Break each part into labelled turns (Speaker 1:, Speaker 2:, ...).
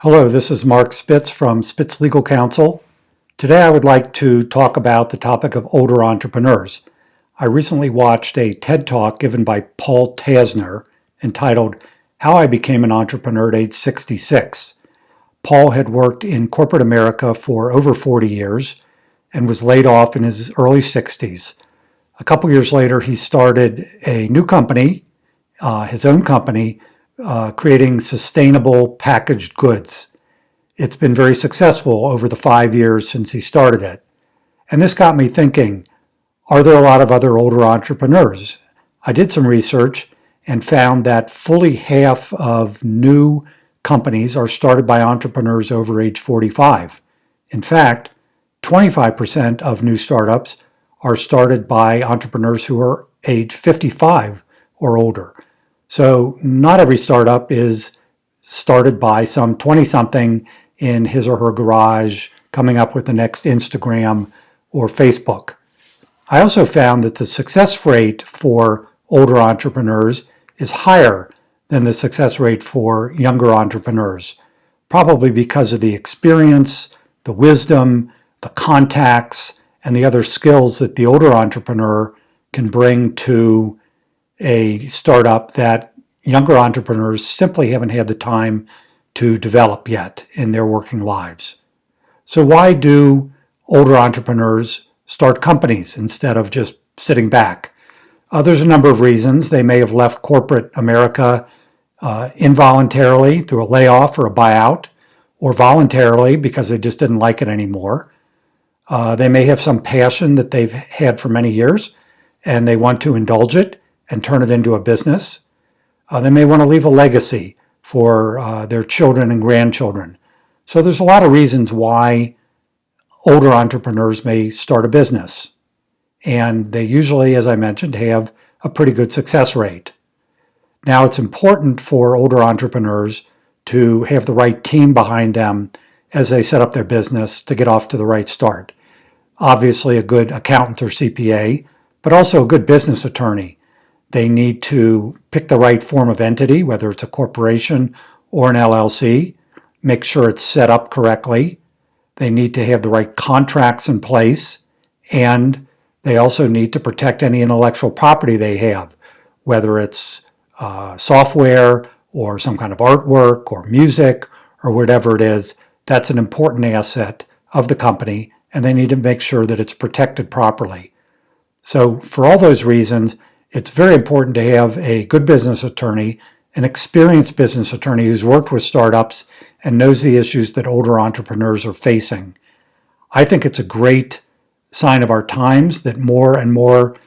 Speaker 1: Hello, this is Mark Spitz from Spitz Legal Counsel. Today I would like to talk about the topic of older entrepreneurs. I recently watched a TED Talk given by Paul Tasner entitled How I Became an Entrepreneur at age 66. Paul had worked in corporate America for over 40 years and was laid off in his early 60s. A couple years later, he started a new company, his own company, creating sustainable packaged goods. It's been very successful over the 5 years since he started it. And this got me thinking, are there a lot of other older entrepreneurs? I did some research and found that fully half of new companies are started by entrepreneurs over age 45. In fact, 25% of new startups are started by entrepreneurs who are age 55 or older. So not every startup is started by some 20-something in his or her garage coming up with the next Instagram or Facebook. I also found that the success rate for older entrepreneurs is higher than the success rate for younger entrepreneurs, probably because of the experience, the wisdom, the contacts, and the other skills that the older entrepreneur can bring to a startup that younger entrepreneurs simply haven't had the time to develop yet in their working lives. So why do older entrepreneurs start companies instead of just sitting back? There's a number of reasons. They may have left corporate America involuntarily through a layoff or a buyout, or voluntarily because they just didn't like it anymore. They may have some passion that they've had for many years and they want to indulge it and turn it into a business. They may want to leave a legacy for their children and grandchildren. So there's a lot of reasons why older entrepreneurs may start a business. And they usually, as I mentioned, have a pretty good success rate. Now, it's important for older entrepreneurs to have the right team behind them as they set up their business to get off to the right start. Obviously, a good accountant or CPA, but also a good business attorney. They need to pick the right form of entity, whether it's a corporation or an LLC, make sure it's set up correctly. They need to have the right contracts in place, and they also need to protect any intellectual property they have, whether it's software or some kind of artwork or music or whatever it is. That's an important asset of the company, and they need to make sure that it's protected properly. So for all those reasons, it's very important to have a good business attorney, an experienced business attorney who's worked with startups and knows the issues that older entrepreneurs are facing. I think it's a great sign of our times that more and more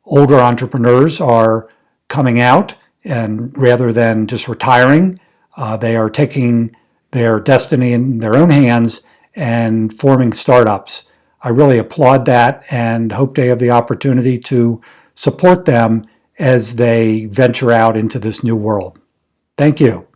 Speaker 1: older entrepreneurs are coming out, and rather than just retiring, they are taking their destiny in their own hands and forming startups. I really applaud that and hope to have the opportunity to support them as they venture out into this new world. Thank you.